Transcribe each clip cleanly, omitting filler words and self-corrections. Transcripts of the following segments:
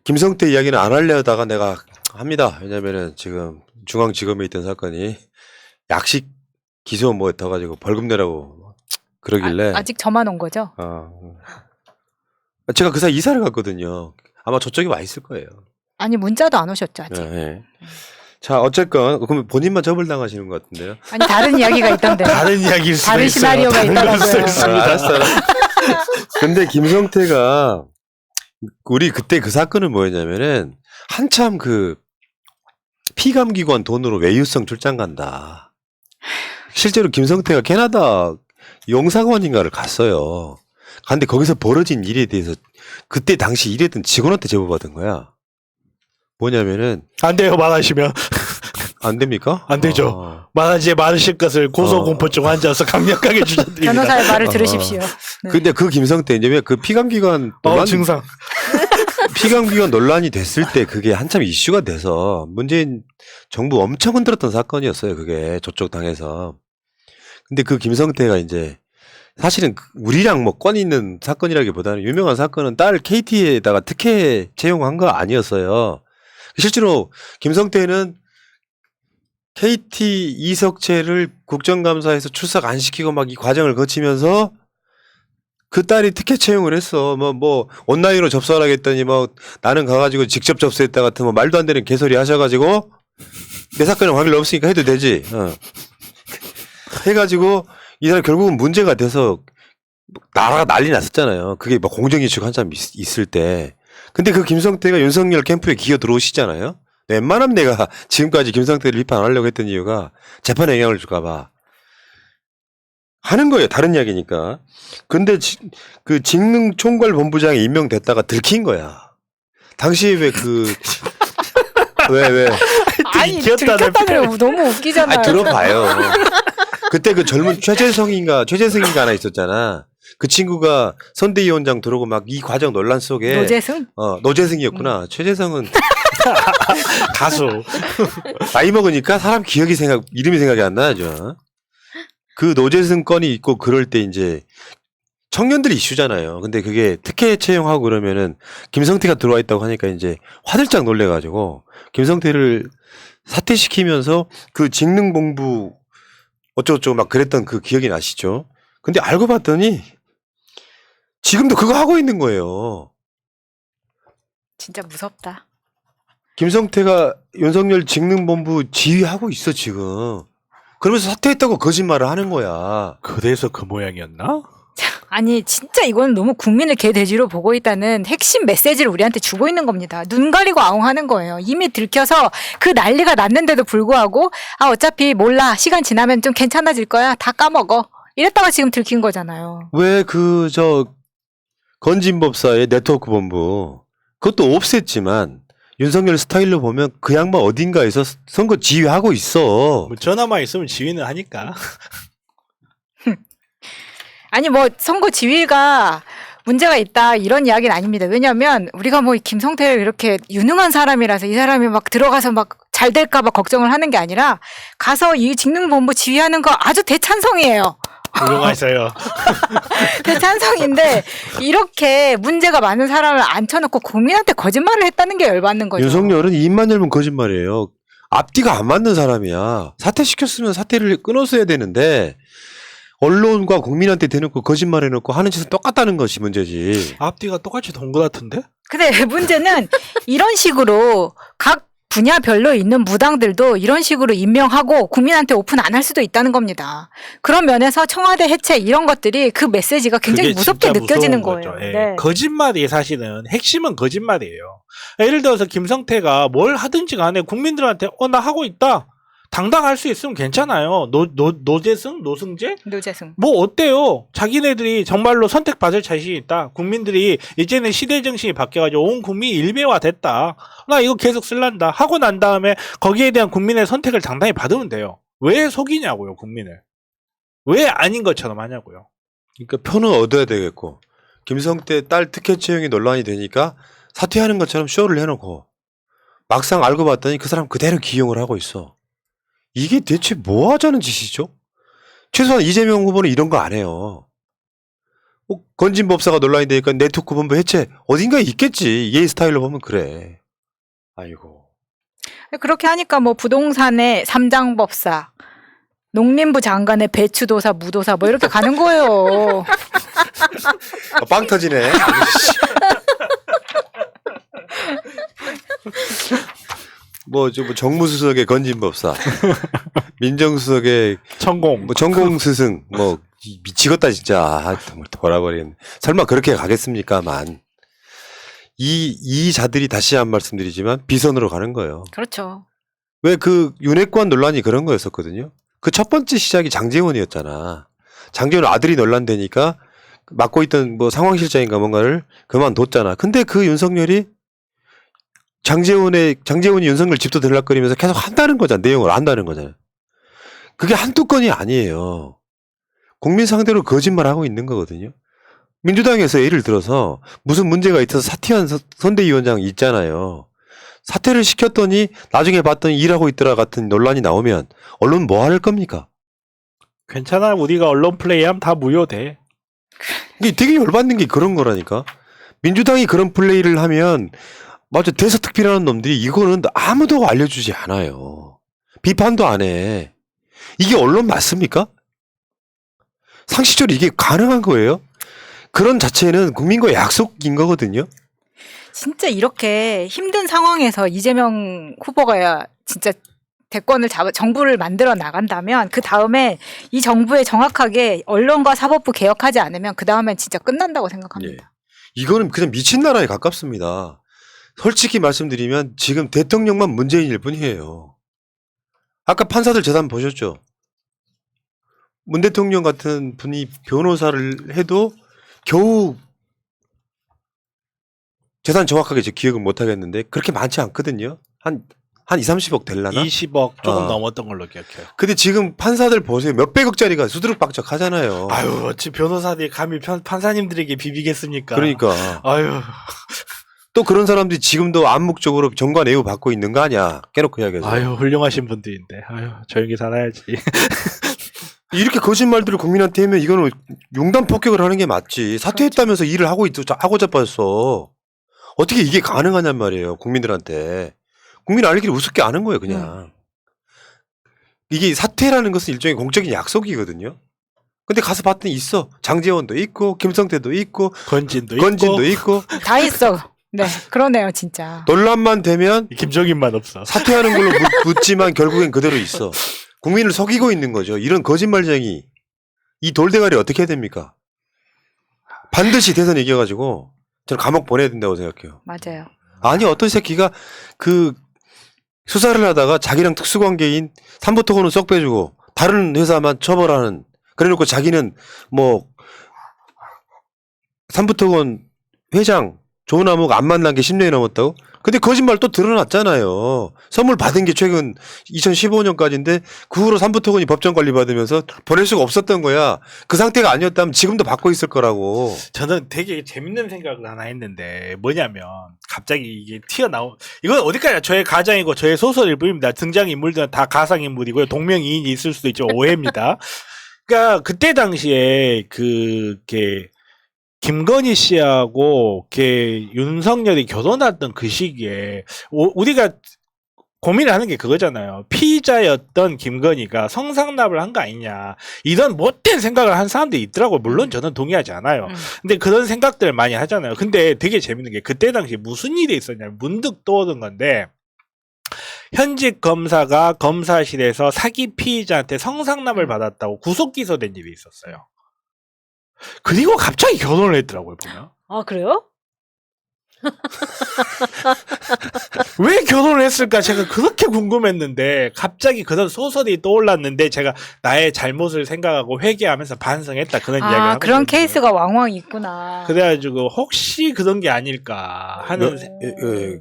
김성태 이야기는 안 하려다가 내가 합니다. 왜냐면은 지금 중앙지검에 있던 사건이 약식 기소 뭐 떠가지고 벌금 내라고 그러길래. 아직 저만 온 거죠? 제가 그 사이 이사를 갔거든요. 아마 저쪽에 와 있을 거예요. 아니 문자도 안 오셨죠 아직. 네. 자 어쨌건 그럼 본인만 처벌당하시는 것 같은데요. 아니 다른 이야기가 있던데. 다른 이야기일 수도 다른 있어요. 시나리오가 있더라고요. 알았어. 근데 김성태가 우리 그때 그 사건은 뭐였냐면은 한참 그 피감기관 돈으로 외유성 출장 간다. 실제로 김성태가 캐나다 용사관인가를 갔어요. 근데 거기서 벌어진 일에 대해서 그때 당시 일했던 직원한테 제보받은 거야. 뭐냐면은 안 돼요, 말하시면. 안 됩니까? 안 되죠. 말하지 말으실 것을 고소공포증 환자로서 강력하게 주장드립니다. 변호사의 말을 들으십시오. 네. 근데 그 김성태 이제 왜 그 피감기관 증상. 피감기관 논란이 됐을 때 그게 한참 이슈가 돼서 문재인 정부 엄청 흔들었던 사건이었어요. 그게 저쪽 당에서. 근데 그 김성태가 이제 사실은 우리랑 뭐 건 있는 사건이라기보다는 유명한 사건은 딸 KT에다가 특혜 채용한 거 아니었어요. 실제로 김성태는 KT 이석채를 국정감사에서 출석 안 시키고 막 이 과정을 거치면서 그 딸이 특혜 채용을 했어. 뭐 온라인으로 접수하라겠더니 뭐 나는 가가지고 직접 접수했다 같은 뭐 말도 안 되는 개소리 하셔가지고 내 사건에 관계가 없으니까 해도 되지. 해가지고 이 사람 결국은 문제가 돼서 나라가 난리 났었잖아요. 그게 막 공정이슈가 한참 있을 때. 근데 그 김성태가 윤석열 캠프에 기어 들어오시잖아요. 웬만하면 내가 지금까지 김성태를 비판 안 하려고 했던 이유가 재판에 영향을 줄까봐. 하는 거예요. 다른 이야기니까. 근데 그 직능총괄본부장이 임명됐다가 들킨 거야. 당시에 왜? 아니 들켰다는 너무 웃기잖아요. 들어봐요. 그때 그 젊은 최재성인가 하나 있었잖아. 그 친구가 선대위원장 들어오고 막 이 과정 논란 속에 노재승? 노재승이었구나. 최재성은 가수. 나이 먹으니까 사람 이름이 생각이 안 나죠. 그 노재승 건이 있고 그럴 때 이제 청년들이 이슈잖아요. 근데 그게 특혜 채용하고 그러면은 김성태가 들어와 있다고 하니까 이제 화들짝 놀래가지고 김성태를 사퇴시키면서 그 직능본부 어쩌고저쩌고 막 그랬던 그 기억이 나시죠? 근데 알고 봤더니 지금도 그거 하고 있는 거예요. 진짜 무섭다. 김성태가 윤석열 직능본부 지휘하고 있어 지금. 그러면서 사퇴했다고 거짓말을 하는 거야. 그래서 그 모양이었나? 아니 진짜 이건 너무 국민을 개돼지로 보고 있다는 핵심 메시지를 우리한테 주고 있는 겁니다. 눈 가리고 아웅하는 거예요. 이미 들켜서 그 난리가 났는데도 불구하고 어차피 몰라 시간 지나면 좀 괜찮아질 거야 다 까먹어 이랬다가 지금 들킨 거잖아요. 왜 건진법사의 네트워크 본부 그것도 없앴지만 윤석열 스타일로 보면 그 양반 어딘가에서 선거 지휘하고 있어. 뭐 전화만 있으면 지휘는 하니까. 아니 뭐 선거 지휘가 문제가 있다 이런 이야기는 아닙니다. 왜냐하면 우리가 뭐 김성태를 이렇게 유능한 사람이라서 이 사람이 막 들어가서 막 잘 될까 봐 걱정을 하는 게 아니라 가서 이 직능본부 지휘하는 거 아주 대찬성이에요. 훌륭하세요. 대찬성인데 이렇게 문제가 많은 사람을 앉혀놓고 국민한테 거짓말을 했다는 게 열받는 거죠. 윤석열은 입만 열면 거짓말이에요. 앞뒤가 안 맞는 사람이야. 사퇴시켰으면 사퇴를 끊었어야 되는데 언론과 국민한테 대놓고 거짓말해놓고 하는 짓은 똑같다는 것이 문제지. 앞뒤가 똑같이 동그랗던데? 근데 문제는 이런 식으로 각 분야별로 있는 무당들도 이런 식으로 임명하고 국민한테 오픈 안 할 수도 있다는 겁니다. 그런 면에서 청와대 해체 이런 것들이 그 메시지가 굉장히 무섭게 느껴지는 거예요. 예. 네. 거짓말이 사실은 핵심은 거짓말이에요. 예를 들어서 김성태가 뭘 하든지 간에 국민들한테 나 하고 있다. 당당할 수 있으면 괜찮아요. 노재승? 노승재? 노재승. 뭐 어때요? 자기네들이 정말로 선택받을 자신이 있다. 국민들이 이제는 시대 정신이 바뀌어가지고 온 국민이 일배화 됐다. 나 이거 계속 쓸란다. 하고 난 다음에 거기에 대한 국민의 선택을 당당히 받으면 돼요. 왜 속이냐고요, 국민을. 왜 아닌 것처럼 하냐고요. 그러니까 표는 얻어야 되겠고 김성태 딸 특혜 채용이 논란이 되니까 사퇴하는 것처럼 쇼를 해놓고 막상 알고 봤더니 그 사람 그대로 기용을 하고 있어. 이게 대체 뭐 하자는 짓이죠? 최소한 이재명 후보는 이런 거 안 해요. 건진법사가 논란이 되니까 네트워크 본부 해체 어딘가에 있겠지. 얘 스타일로 보면 그래. 아이고. 그렇게 하니까 뭐 부동산의 삼장법사, 농림부 장관의 배추도사, 무도사 뭐 이렇게 가는 거예요. 빵 터지네. 뭐 정무수석의 건진법사, 민정수석의 천공. 뭐 전공스승, 뭐 미치겠다 진짜. 아, 정말 돌아버리겠네. 설마 그렇게 가겠습니까만. 이 자들이 다시 한 말씀드리지만 비선으로 가는 거예요. 그렇죠. 왜 그 윤핵관 논란이 그런 거였었거든요. 그 첫 번째 시작이 장제원이었잖아. 장제원 아들이 논란되니까 맡고 있던 뭐 상황실장인가 뭔가를 그만뒀잖아. 근데 그 윤석열이 장제원이 윤석열 집도 들락거리면서 계속 한다는 거잖아. 내용을 안다는 거잖아. 그게 한두 건이 아니에요. 국민 상대로 거짓말하고 있는 거거든요. 민주당에서 예를 들어서 무슨 문제가 있어서 사퇴한 선대위원장 있잖아요. 사퇴를 시켰더니 나중에 봤더니 일하고 있더라 같은 논란이 나오면 언론 뭐 할 겁니까? 괜찮아. 우리가 언론 플레이하면 다 무효돼. 이게 되게 열받는 게 그런 거라니까. 민주당이 그런 플레이를 하면 맞아 대서특필하는 놈들이 이거는 아무도 알려주지 않아요. 비판도 안 해. 이게 언론 맞습니까? 상식적으로 이게 가능한 거예요? 그런 자체는 국민과의 약속인 거거든요. 진짜 이렇게 힘든 상황에서 이재명 후보가 진짜 대권을 정부를 만들어 나간다면 그 다음에 이 정부에 정확하게 언론과 사법부 개혁하지 않으면 그 다음엔 진짜 끝난다고 생각합니다. 이거는 그냥 미친 나라에 가깝습니다. 솔직히 말씀드리면 지금 대통령만 문재인일 뿐이에요. 아까 판사들 재산 보셨죠? 문 대통령 같은 분이 변호사를 해도 겨우 재산 정확하게 제 기억은 못 하겠는데 그렇게 많지 않거든요. 한 2, 30억 될라나? 20억 조금 넘었던 걸로 기억해요. 근데 지금 판사들 보세요. 몇백억짜리가 수두룩박적 하잖아요. 아유, 어찌 변호사들이 감히 판사님들에게 비비겠습니까? 그러니까. 아유. 또 그런 사람들이 지금도 암묵적으로 정관 애우 받고 있는 거 아니야. 깨놓고 이야기하죠. 아유, 훌륭하신 분들인데. 아유, 조용히 살아야지. 이렇게 거짓말들을 국민한테 하면 이거는 용단 폭격을 하는 게 맞지. 사퇴했다면서 일을 하고 자빠졌어. 어떻게 이게 가능하냔 말이에요. 국민들한테. 국민 알기를 우습게 아는 거예요, 그냥. 이게 사퇴라는 것은 일종의 공적인 약속이거든요. 근데 가서 봤더니 있어. 장제원도 있고, 김성태도 있고, 건진도 있고. 다 있어. 네, 그러네요, 진짜. 논란만 되면 김종인만 없어. 사퇴하는 걸로 묻지만 결국엔 그대로 있어. 국민을 속이고 있는 거죠. 이런 거짓말쟁이. 이 돌대가리 어떻게 해야 됩니까? 반드시 대선 이겨가지고 저는 감옥 보내야 된다고 생각해요. 맞아요. 아니 어떤 새끼가 그 수사를 하다가 자기랑 특수관계인 삼부토건은 쏙 빼주고 다른 회사만 처벌하는 그래놓고 자기는 뭐 삼부토건 회장 조남욱 안 만난 게 10년이 넘었다고? 근데 거짓말 또 드러났잖아요. 선물 받은 게 최근 2015년까지인데 그 후로 삼부토건이 법정 관리 받으면서 보낼 수가 없었던 거야. 그 상태가 아니었다면 지금도 받고 있을 거라고. 저는 되게 재밌는 생각을 하나 했는데 뭐냐면 갑자기 이게 튀어나온 이건 어디까지나 저의 가정이고 저의 소설일 뿐입니다. 등장인물들은 다 가상인물이고요. 동명이인이 있을 수도 있지만 오해입니다. 그러니까 그때 당시에 그게 김건희 씨하고 윤석열이 결혼했던 그 시기에 우리가 고민을 하는 게 그거잖아요. 피의자였던 김건희가 성상납을 한 거 아니냐. 이런 못된 생각을 한 사람들이 있더라고요. 물론 저는 동의하지 않아요. 근데 그런 생각들을 많이 하잖아요. 근데 되게 재밌는 게 그때 당시에 무슨 일이 있었냐면 문득 떠오른 건데 현직 검사가 검사실에서 사기 피의자한테 성상납을 받았다고 구속 기소된 일이 있었어요. 그리고 갑자기 결혼을 했더라고요, 보면. 아, 그래요? 왜 결혼을 했을까 제가 그렇게 궁금했는데 갑자기 그런 소설이 떠올랐는데 제가 나의 잘못을 생각하고 회개하면서 반성했다 그런 이야기를 하고 그런 있거든요. 케이스가 왕왕 있구나. 그래가지고 혹시 그런 게 아닐까 하는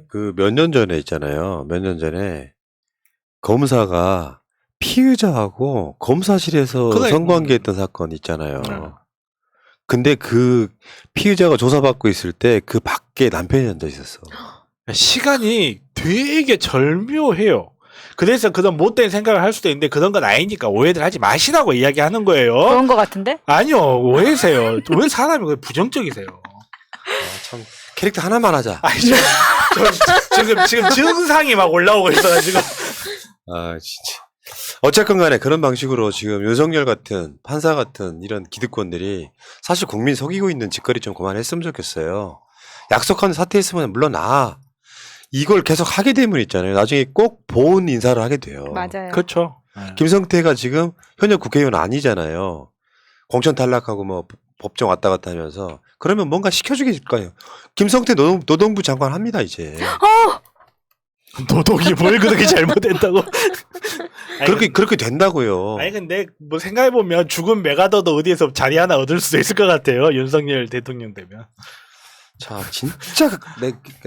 그 몇 년 전에 있잖아요. 몇 년 전에 검사가 피의자하고 검사실에서 성관계했던 사건 있잖아요. 근데 그 피의자가 조사받고 있을 때 그 밖에 남편이 앉아 있었어. 시간이 되게 절묘해요. 그래서 그런 못된 생각을 할 수도 있는데 그런 건 아니니까 오해들 하지 마시라고 이야기하는 거예요. 그런 것 같은데? 아니요, 오해세요. 왜 사람이 왜 부정적이세요? 참 캐릭터 하나만 하자. 아니, 지금 증상이 막 올라오고 있어가지고. 아 진짜. 어쨌건 간에 그런 방식으로 지금 윤석열 같은 판사 같은 이런 기득권들이 사실 국민 속이고 있는 짓거리 좀 그만했으면 좋겠어요. 약속한 사퇴했으면 물러나. 이걸 계속 하게 되면 있잖아요. 나중에 꼭 보훈 인사를 하게 돼요. 맞아요. 그렇죠. 김성태가 지금 현역 국회의원 아니잖아요. 공천 탈락하고 뭐 법정 왔다 갔다 하면서 그러면 뭔가 시켜주길 거예요. 김성태 노동부 장관 합니다 이제. 노동이 뭘 그렇게 잘못했다고? 그렇게 된다고요. 아니 근데 뭐 생각해 보면 죽은 메가더도 어디에서 자리 하나 얻을 수도 있을 것 같아요. 윤석열 대통령 되면. 자 진짜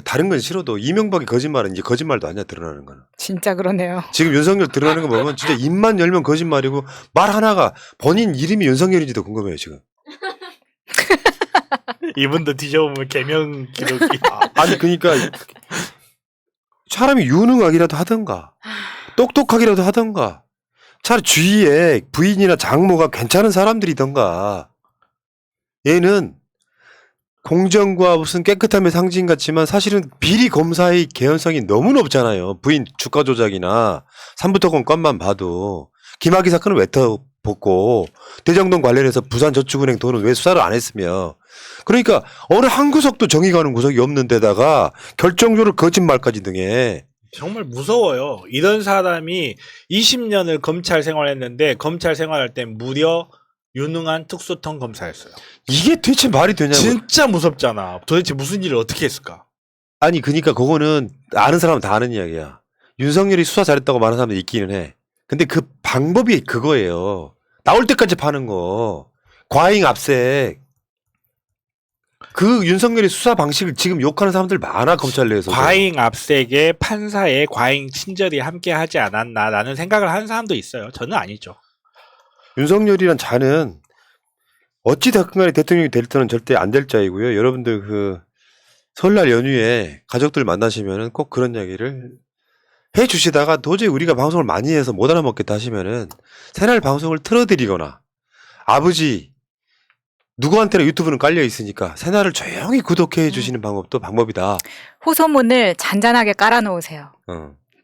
다른 건 싫어도 이명박의 거짓말은 이제 거짓말도 아니야 드러나는 거는. 진짜 그러네요. 지금 윤석열 드러나는 거 보면 진짜 입만 열면 거짓말이고 말 하나가 본인 이름이 윤석열인지도 궁금해요 지금. 이분도 뒤져보면 개명 기록이. 아니 그러니까 사람이 유능하기라도 하던가 똑똑하기라도 하던가 차라리 주위에 부인이나 장모가 괜찮은 사람들이던가. 얘는 공정과 무슨 깨끗함의 상징 같지만 사실은 비리 검사의 개연성이 너무 높잖아요. 부인 주가 조작이나 삼부토건 건만 봐도 김학의 사건은 왜 터붓고 대장동 관련해서 부산저축은행 돈은 왜 수사를 안 했으며. 그러니까 어느 한 구석도 정의 가는 구석이 없는 데다가 결정적으로 거짓말까지 등해. 정말 무서워요. 이런 사람이 20년을 검찰 생활했는데 검찰 생활할 때 무려 유능한 특수통 검사였어요. 이게 대체 말이 되냐고. 진짜 무섭잖아. 도대체 무슨 일을 어떻게 했을까? 아니 그러니까 그거는 아는 사람은 다 아는 이야기야. 윤석열이 수사 잘했다고 말하는 사람도 있기는 해. 근데 그 방법이 그거예요. 나올 때까지 파는 거. 과잉 압색. 그 윤석열의 수사 방식을 지금 욕하는 사람들 많아 검찰 내에서. 과잉 압색에 판사의 과잉 친절이 함께하지 않았나라는 생각을 하는 사람도 있어요. 저는 아니죠. 윤석열이란 자는 어찌 됐건 간에 대통령이 될 때는 절대 안 될 자이고요. 여러분들 그 설날 연휴에 가족들 만나시면은 꼭 그런 이야기를 해 주시다가 도저히 우리가 방송을 많이 해서 못 알아먹겠다 하시면은 새날 방송을 틀어드리거나 아버지 누구한테나 유튜브는 깔려 있으니까 새날을 조용히 구독해 주시는 방법도 방법이다. 호소문을 잔잔하게 깔아놓으세요.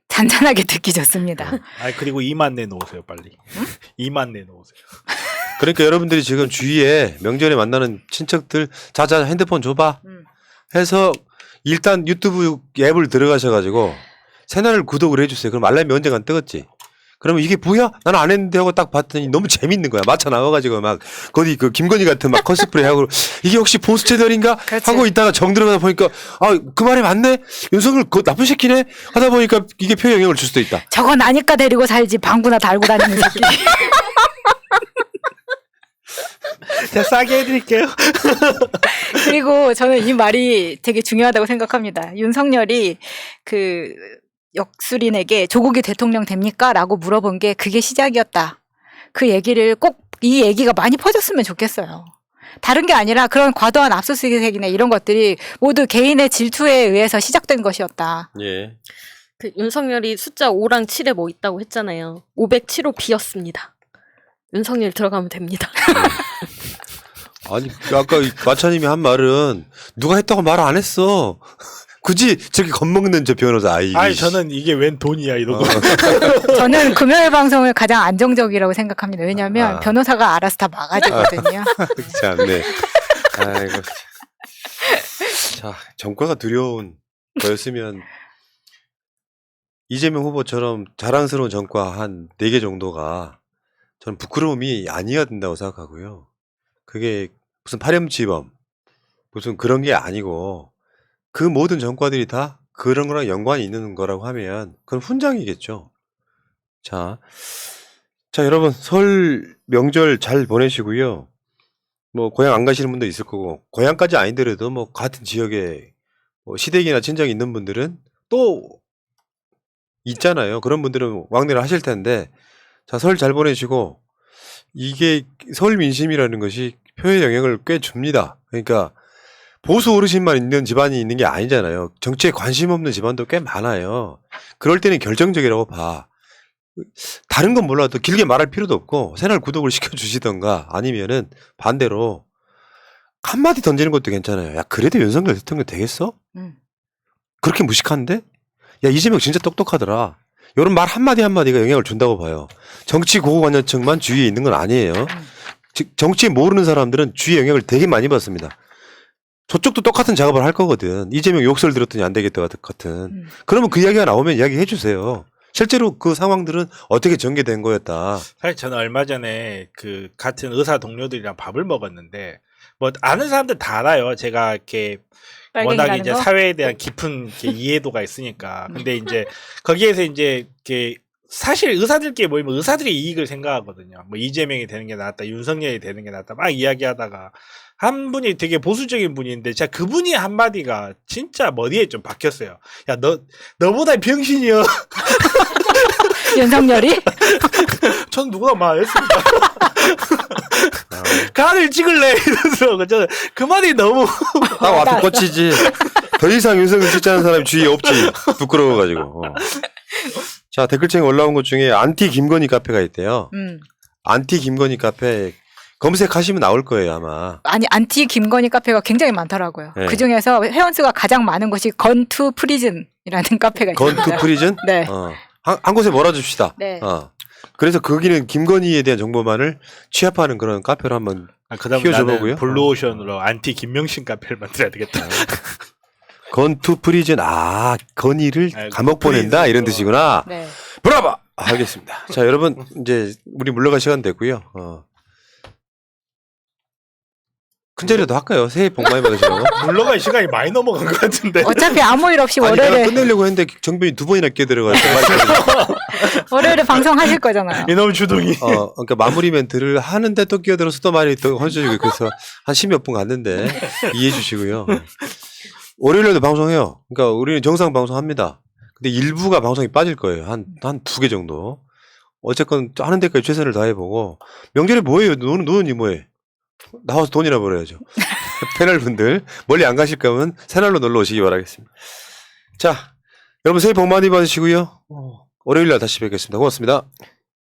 잔잔하게 듣기 좋습니다. 아 그리고 2만 내놓으세요 빨리. 2만 내놓으세요. 그러니까 여러분들이 지금 주위에 명절에 만나는 친척들 자자 핸드폰 줘봐 해서 일단 유튜브 앱을 들어가셔가지고 채널을 구독을 해주세요. 그럼 알람이 언젠간 뜨겠지. 그러면 이게 뭐야? 나는 안 했는데 하고 딱 봤더니 너무 재밌는 거야. 마차 나와가지고 막 거기 그 김건희 같은 막 커스프레 하고 이게 혹시 보수 채널인가 하고 있다가 정 들어가다 보니까 아 그 말이 맞네. 윤석열 그 나쁜 새끼네 하다 보니까 이게 표 영향을 줄 수도 있다. 저건 아니까 데리고 살지 방구나 달고 다니는 새끼. 제가 싸게 해드릴게요. 그리고 저는 이 말이 되게 중요하다고 생각합니다. 윤석열이 그 역술인에게 조국이 대통령 됩니까? 라고 물어본 게 그게 시작이었다. 그 얘기를 꼭 이 얘기가 많이 퍼졌으면 좋겠어요. 다른 게 아니라 그런 과도한 압수수색이나 이런 것들이 모두 개인의 질투에 의해서 시작된 것이었다. 예. 그 윤석열이 숫자 5랑 7에 뭐 있다고 했잖아요. 507호 비었습니다. 윤석열 들어가면 됩니다. 아니 아까 마차님이 한 말은 누가 했다고 말 안 했어. 굳이 저기 겁먹는 저 변호사 아니 저는 이게 웬 돈이야 이러고. 저는 금요일 방송을 가장 안정적이라고 생각합니다. 왜냐하면 변호사가 알아서 다 막아주거든요. 참네. 아이고. 자 정과가 두려운 거였으면 이재명 후보처럼 자랑스러운 정과 한 4개 정도가 저는 부끄러움이 아니어야 된다고 생각하고요. 그게 무슨 파렴치범 무슨 그런 게 아니고 그 모든 전과들이 다 그런 거랑 연관이 있는 거라고 하면 그건 훈장이겠죠. 자 여러분 설 명절 잘 보내시고요. 뭐 고향 안 가시는 분도 있을 거고 고향까지 아니더라도 뭐 같은 지역에 뭐 시댁이나 친정이 있는 분들은 또 있잖아요. 그런 분들은 왕래를 하실 텐데 자 설 잘 보내시고 이게 설 민심이라는 것이 표의 영향을 꽤 줍니다. 그러니까 보수 어르신만 있는 집안이 있는 게 아니잖아요. 정치에 관심 없는 집안도 꽤 많아요. 그럴 때는 결정적이라고 봐. 다른 건 몰라도 길게 말할 필요도 없고 채널 구독을 시켜주시던가 아니면은 반대로 한마디 던지는 것도 괜찮아요. 야 그래도 윤석열 대통령 되겠어? 그렇게 무식한데? 야 이재명 진짜 똑똑하더라. 이런 말 한마디 한마디가 영향을 준다고 봐요. 정치 고관여층만 주위에 있는 건 아니에요. 즉 정치 모르는 사람들은 주위에 영향을 되게 많이 받습니다. 저쪽도 똑같은 작업을 할 거거든. 이재명 욕설 들었더니 안 되겠다 같은. 그러면 그 이야기가 나오면 이야기해 주세요. 실제로 그 상황들은 어떻게 전개된 거였다. 사실 저는 얼마 전에 그 같은 의사 동료들이랑 밥을 먹었는데 뭐 아는 사람들 다 알아요. 제가 이렇게 워낙 이제 거? 사회에 대한 깊은 이렇게 이해도가 있으니까. 근데 이제 거기에서 이제 이렇게 사실 의사들끼리 모이면 의사들의 이익을 생각하거든요. 뭐 이재명이 되는 게 낫다, 윤석열이 되는 게 낫다 막 이야기하다가 한 분이 되게 보수적인 분인데 제가 그분이 한마디가 진짜 머리에 좀 박혔어요. 야, 너보다 병신이여. 윤석열이? 전 누구나 말했습니다. 간을 찍을래 이러면서 저는 그 말이 너무 딱 와도 꽂히지. 더 이상 윤석열 찍자는 사람이 주위에 없지. 부끄러워가지고. 자 댓글창에 올라온 것 중에 안티 김건희 카페가 있대요. 안티 김건희 카페 검색하시면 나올 거예요 아마. 아니 안티 김건희 카페가 굉장히 많더라고요. 네. 그 중에서 회원수가 가장 많은 것이 건투 프리즌이라는 카페가 있습니다. 건투 프리즌? 네. 한 곳에 몰아줍시다. 네. 그래서 거기는 김건희에 대한 정보만을 취합하는 그런 카페로 한번 그다음 키워줘보고요. 나는 블루오션으로 안티 김명신 카페를 만들어야 되겠다. 건투 프리즌 건희를 아, 감옥 보낸다 프리즌. 이런 뜻이구나. 네. 브라보! 알겠습니다. 자 여러분 이제 우리 물러갈 시간 됐고요. 큰 자리라도 할까요? 새해 복 많이 받으시라고. 물러갈 시간이 많이 넘어간 것 같은데. 어차피 아무 일 없이 아니 내가 월요일에 끝내려고 했는데 정변이 2번이나 끼어들어가지고 월요일에 방송하실 거잖아요. 이놈 주둥이. 그러니까 마무리 멘트를 하는데 또 끼어들어서 또 말이 또 헌쳐지고 그래서 한 10몇 분 갔는데 이해해 주시고요. 월요일에도 방송해요. 그러니까 우리는 정상 방송합니다. 근데 일부가 방송이 빠질 거예요. 한 2개 정도. 어쨌건 하는 데까지 최선을 다해보고 명절에 뭐해요? 노는이 뭐해? 나와서 돈이나 벌어야죠. 패널 분들 멀리 안 가실 거면 새날로 놀러 오시기 바라겠습니다. 자, 여러분 새해 복 많이 받으시고요. 월요일 날 다시 뵙겠습니다. 고맙습니다.